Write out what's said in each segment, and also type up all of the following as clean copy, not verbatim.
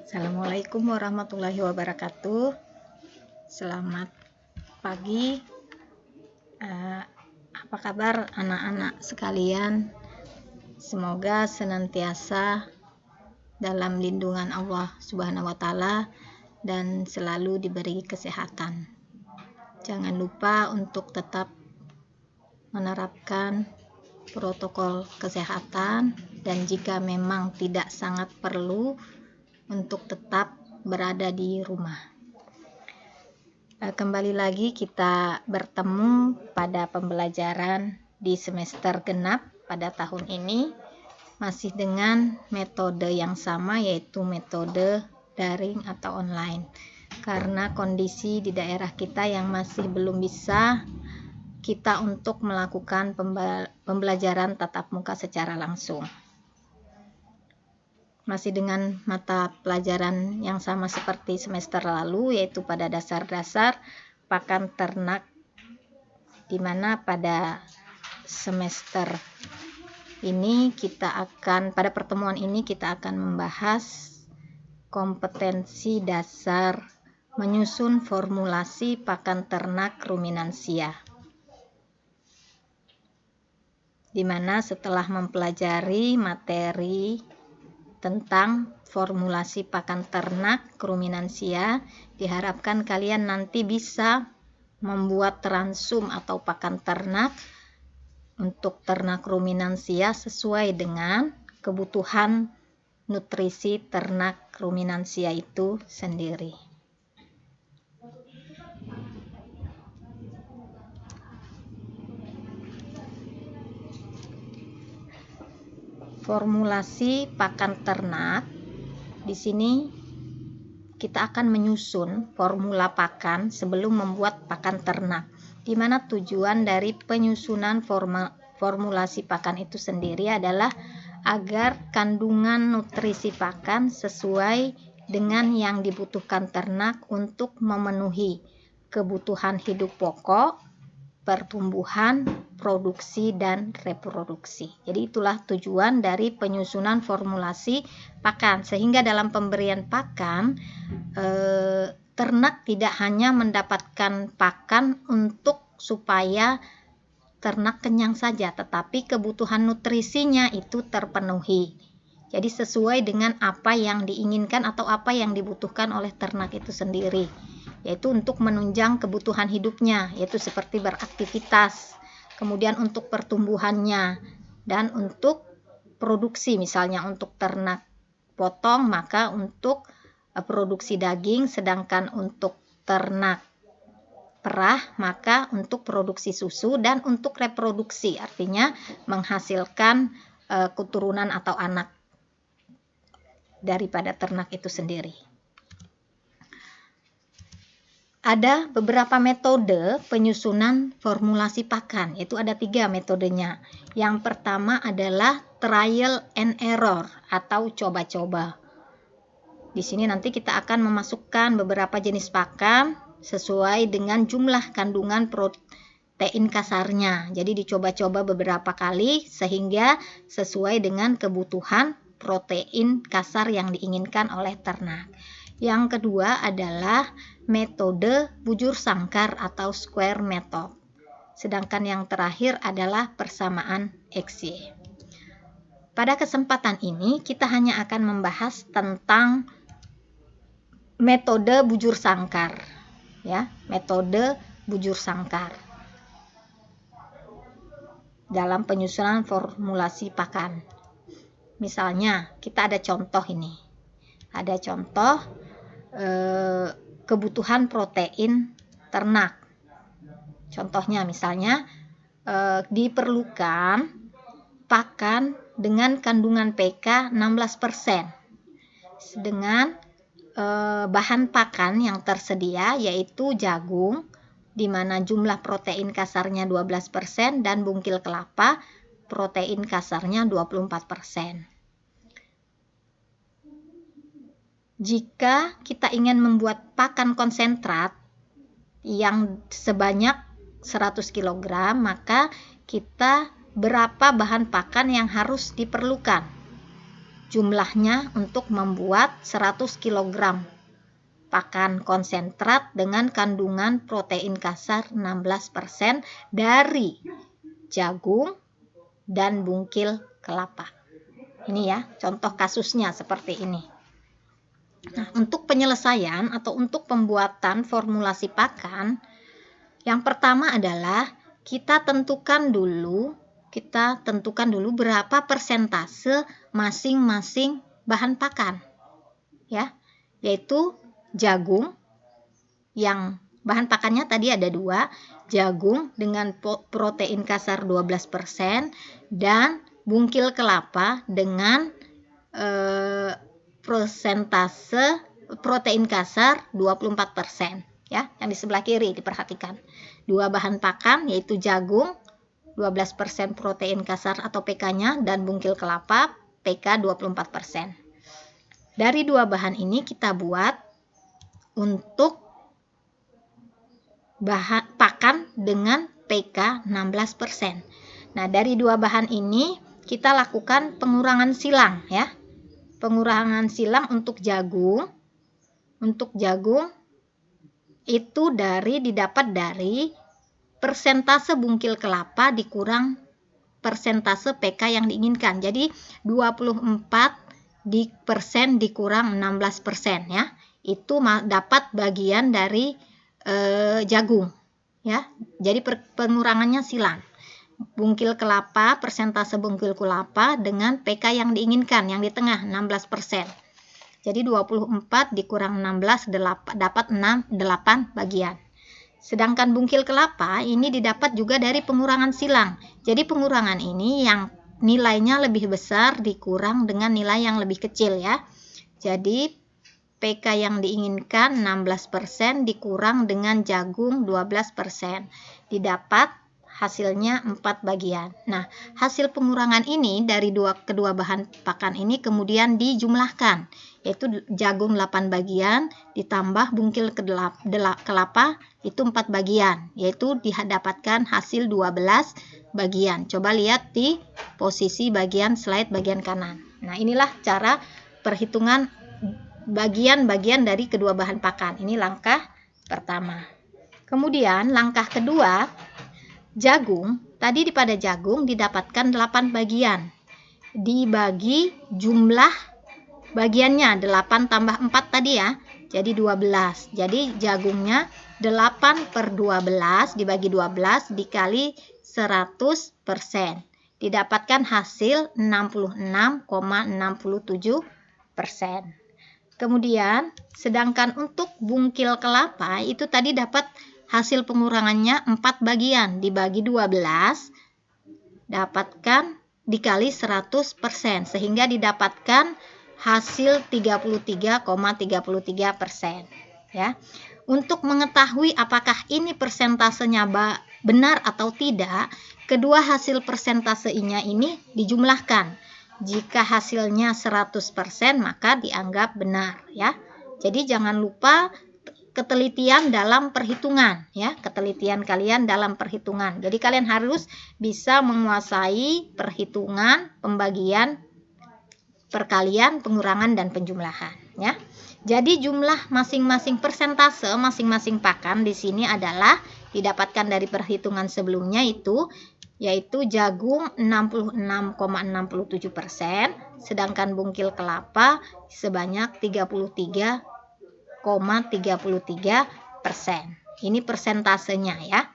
Assalamualaikum warahmatullahi wabarakatuh. Selamat pagi. Apa kabar anak-anak sekalian? Semoga senantiasa dalam lindungan Allah Subhanahu wa taala dan selalu diberi kesehatan. Jangan lupa untuk tetap menerapkan protokol kesehatan, dan jika memang tidak sangat perlu untuk tetap berada di rumah. Kembali lagi kita bertemu pada pembelajaran di semester genap pada tahun ini, masih dengan metode yang sama, yaitu metode daring atau online, karena kondisi di daerah kita yang masih belum bisa kita untuk melakukan pembelajaran tatap muka secara langsung. Masih dengan mata pelajaran yang sama seperti semester lalu, yaitu pada dasar-dasar pakan ternak, di mana pada semester ini pada pertemuan ini kita akan membahas kompetensi dasar menyusun formulasi pakan ternak ruminansia, di mana setelah mempelajari materi tentang formulasi pakan ternak ruminansia, diharapkan kalian nanti bisa membuat ransum atau pakan ternak untuk ternak ruminansia sesuai dengan kebutuhan nutrisi ternak ruminansia itu sendiri. Formulasi pakan ternak, di sini kita akan menyusun formula pakan sebelum membuat pakan ternak, di mana tujuan dari penyusunan formulasi pakan itu sendiri adalah agar kandungan nutrisi pakan sesuai dengan yang dibutuhkan ternak untuk memenuhi kebutuhan hidup pokok, pertumbuhan, produksi, dan reproduksi. Jadi itulah tujuan dari penyusunan formulasi pakan, sehingga dalam pemberian pakan ternak tidak hanya mendapatkan pakan untuk supaya ternak kenyang saja, tetapi kebutuhan nutrisinya itu terpenuhi. Jadi sesuai dengan apa yang diinginkan atau apa yang dibutuhkan oleh ternak itu sendiri, yaitu untuk menunjang kebutuhan hidupnya, yaitu seperti beraktivitas, kemudian untuk pertumbuhannya, dan untuk produksi, misalnya untuk ternak potong maka untuk produksi daging, sedangkan untuk ternak perah maka untuk produksi susu, dan untuk reproduksi artinya menghasilkan keturunan atau anak daripada ternak itu sendiri. Ada beberapa metode penyusunan formulasi pakan, yaitu ada 3 metodenya. Yang pertama adalah trial and error atau coba-coba. Di sini nanti kita akan memasukkan beberapa jenis pakan sesuai dengan jumlah kandungan protein kasarnya. Jadi dicoba-coba beberapa kali sehingga sesuai dengan kebutuhan protein kasar yang diinginkan oleh ternak. Yang kedua adalah metode bujur sangkar atau square method. Sedangkan yang terakhir adalah persamaan XY. Pada kesempatan ini kita hanya akan membahas tentang metode bujur sangkar, ya, metode bujur sangkar dalam penyusunan formulasi pakan. Misalnya kita ada contoh ini, ada contoh kebutuhan protein ternak. Contohnya misalnya diperlukan pakan dengan kandungan pK 16%, dengan bahan pakan yang tersedia yaitu jagung, di mana jumlah protein kasarnya 12%, dan bungkil kelapa protein kasarnya 24%. Jika kita ingin membuat pakan konsentrat yang sebanyak 100 kg, maka kita berapa bahan pakan yang harus diperlukan? jumlahnya untuk membuat 100 kg pakan konsentrat dengan kandungan protein kasar 16% dari jagung dan bungkil kelapa. Ini ya, contoh kasusnya seperti ini. Nah, untuk penyelesaian atau untuk pembuatan formulasi pakan, yang pertama adalah kita tentukan dulu berapa persentase masing-masing bahan pakan. Ya, yaitu jagung, yang bahan pakannya tadi ada 2, jagung dengan protein kasar 12% dan bungkil kelapa dengan persentase protein kasar 24%. Ya, yang di sebelah kiri diperhatikan. 2 bahan pakan yaitu jagung 12% protein kasar atau PK-nya dan bungkil kelapa PK 24%. Dari 2 bahan ini kita buat untuk bahan pakan dengan PK 16%. Nah, dari 2 bahan ini kita lakukan pengurangan silang ya. Pengurangan silang untuk jagung. Untuk jagung itu didapat dari persentase bungkil kelapa dikurang persentase PK yang diinginkan. Jadi 24% dikurang 16% ya. Itu dapat bagian dari jagung ya. Jadi pengurangannya silang. Bungkil kelapa, persentase bungkil kelapa dengan PK yang diinginkan, yang di tengah 16%. Jadi 24 dikurang 16 dapat 8 bagian. Sedangkan bungkil kelapa ini didapat juga dari pengurangan silang. Jadi pengurangan ini yang nilainya lebih besar dikurang dengan nilai yang lebih kecil ya. Jadi PK yang diinginkan 16% dikurang dengan jagung 12%. Didapat hasilnya 4 bagian. Nah, hasil pengurangan ini dari kedua bahan pakan ini kemudian dijumlahkan, yaitu jagung 8 bagian ditambah bungkil kelapa itu 4 bagian, yaitu didapatkan hasil 12 bagian. Coba lihat di posisi bagian slide bagian kanan. Nah, inilah cara perhitungan bagian-bagian dari kedua bahan pakan. Ini langkah pertama. Kemudian langkah kedua, jagung. Tadi pada jagung didapatkan 8 bagian. Dibagi jumlah bagiannya 8 tambah 4 tadi ya. Jadi 12. Jadi jagungnya 8/12 dibagi 12 dikali 100%. Didapatkan hasil 66,67%. Kemudian, sedangkan untuk bungkil kelapa itu tadi dapat hasil pengurangannya 4 bagian dibagi 12 dapatkan dikali 100% sehingga didapatkan hasil 33,33% ya. Untuk mengetahui apakah ini persentasenya benar atau tidak, kedua hasil persentasenya ini dijumlahkan. Jika hasilnya 100% maka dianggap benar ya. Jadi jangan lupa ketelitian dalam perhitungan ya, ketelitian kalian dalam perhitungan. Jadi kalian harus bisa menguasai perhitungan, pembagian, perkalian, pengurangan dan penjumlahan ya. Jadi jumlah masing-masing persentase masing-masing pakan di sini adalah didapatkan dari perhitungan sebelumnya yaitu jagung 66,67%, sedangkan bungkil kelapa sebanyak 33,33%. Ini persentasenya ya.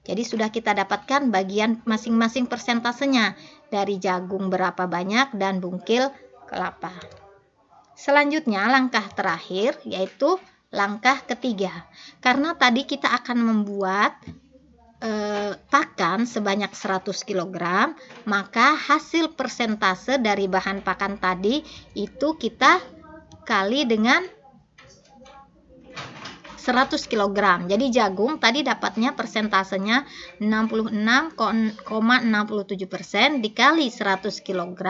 Jadi sudah kita dapatkan bagian masing-masing persentasenya dari jagung berapa banyak dan bungkil kelapa. Selanjutnya langkah terakhir yaitu langkah ketiga. Karena tadi kita akan membuat pakan sebanyak 100 kg, maka hasil persentase dari bahan pakan tadi itu kita kali dengan 100 kg. Jadi jagung tadi dapatnya persentasenya 66,67% dikali 100 kg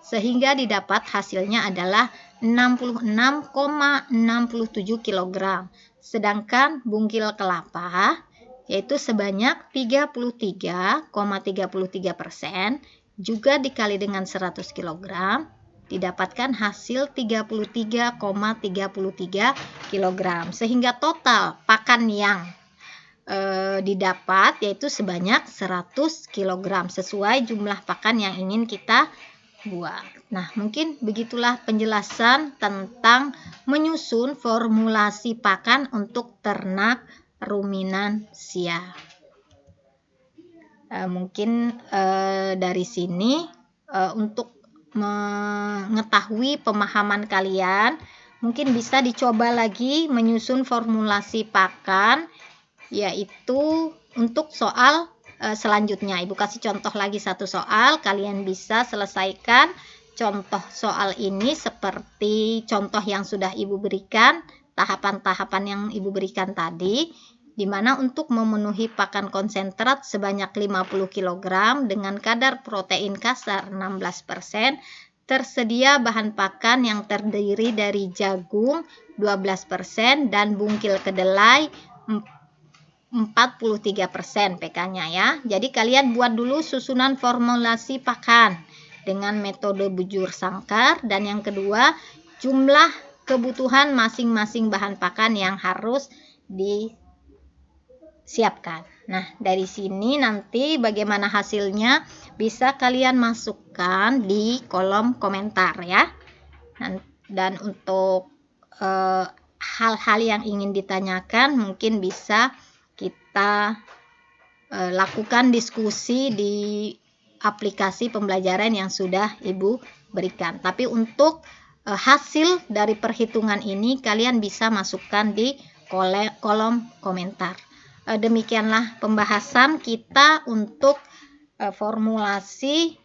sehingga didapat hasilnya adalah 66,67 kg. Sedangkan bungkil kelapa yaitu sebanyak 33,33% juga dikali dengan 100 kg didapatkan hasil 33,33 kg, sehingga total pakan yang didapat yaitu sebanyak 100 kg sesuai jumlah pakan yang ingin kita buat. Nah, mungkin begitulah penjelasan tentang menyusun formulasi pakan untuk ternak ruminansia. Mungkin dari sini untuk mengetahui pemahaman kalian, mungkin bisa dicoba lagi menyusun formulasi pakan, yaitu untuk soal selanjutnya. Ibu kasih contoh lagi satu soal, kalian bisa selesaikan contoh soal ini seperti contoh yang sudah Ibu berikan, tahapan-tahapan yang Ibu berikan tadi, di mana untuk memenuhi pakan konsentrat sebanyak 50 kg dengan kadar protein kasar 16%, tersedia bahan pakan yang terdiri dari jagung 12% dan bungkil kedelai 43% PK-nya ya. Jadi kalian buat dulu susunan formulasi pakan dengan metode bujur sangkar, dan yang kedua jumlah kebutuhan masing-masing bahan pakan yang harus disiapkan. Nah, dari sini nanti bagaimana hasilnya bisa kalian masukkan di kolom komentar ya. Dan untuk hal-hal yang ingin ditanyakan mungkin bisa kita lakukan diskusi di aplikasi pembelajaran yang sudah Ibu berikan. Tapi untuk hasil dari perhitungan ini kalian bisa masukkan di kolom komentar. Demikianlah pembahasan kita untuk formulasi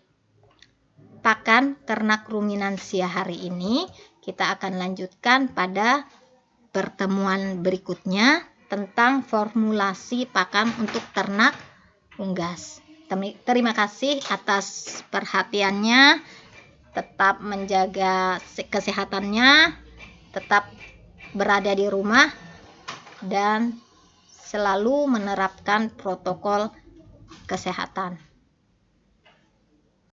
pakan ternak ruminansia hari ini. Kita akan lanjutkan pada pertemuan berikutnya tentang formulasi pakan untuk ternak unggas. Terima kasih atas perhatiannya. Tetap menjaga kesehatannya, tetap berada di rumah, dan selalu menerapkan protokol kesehatan.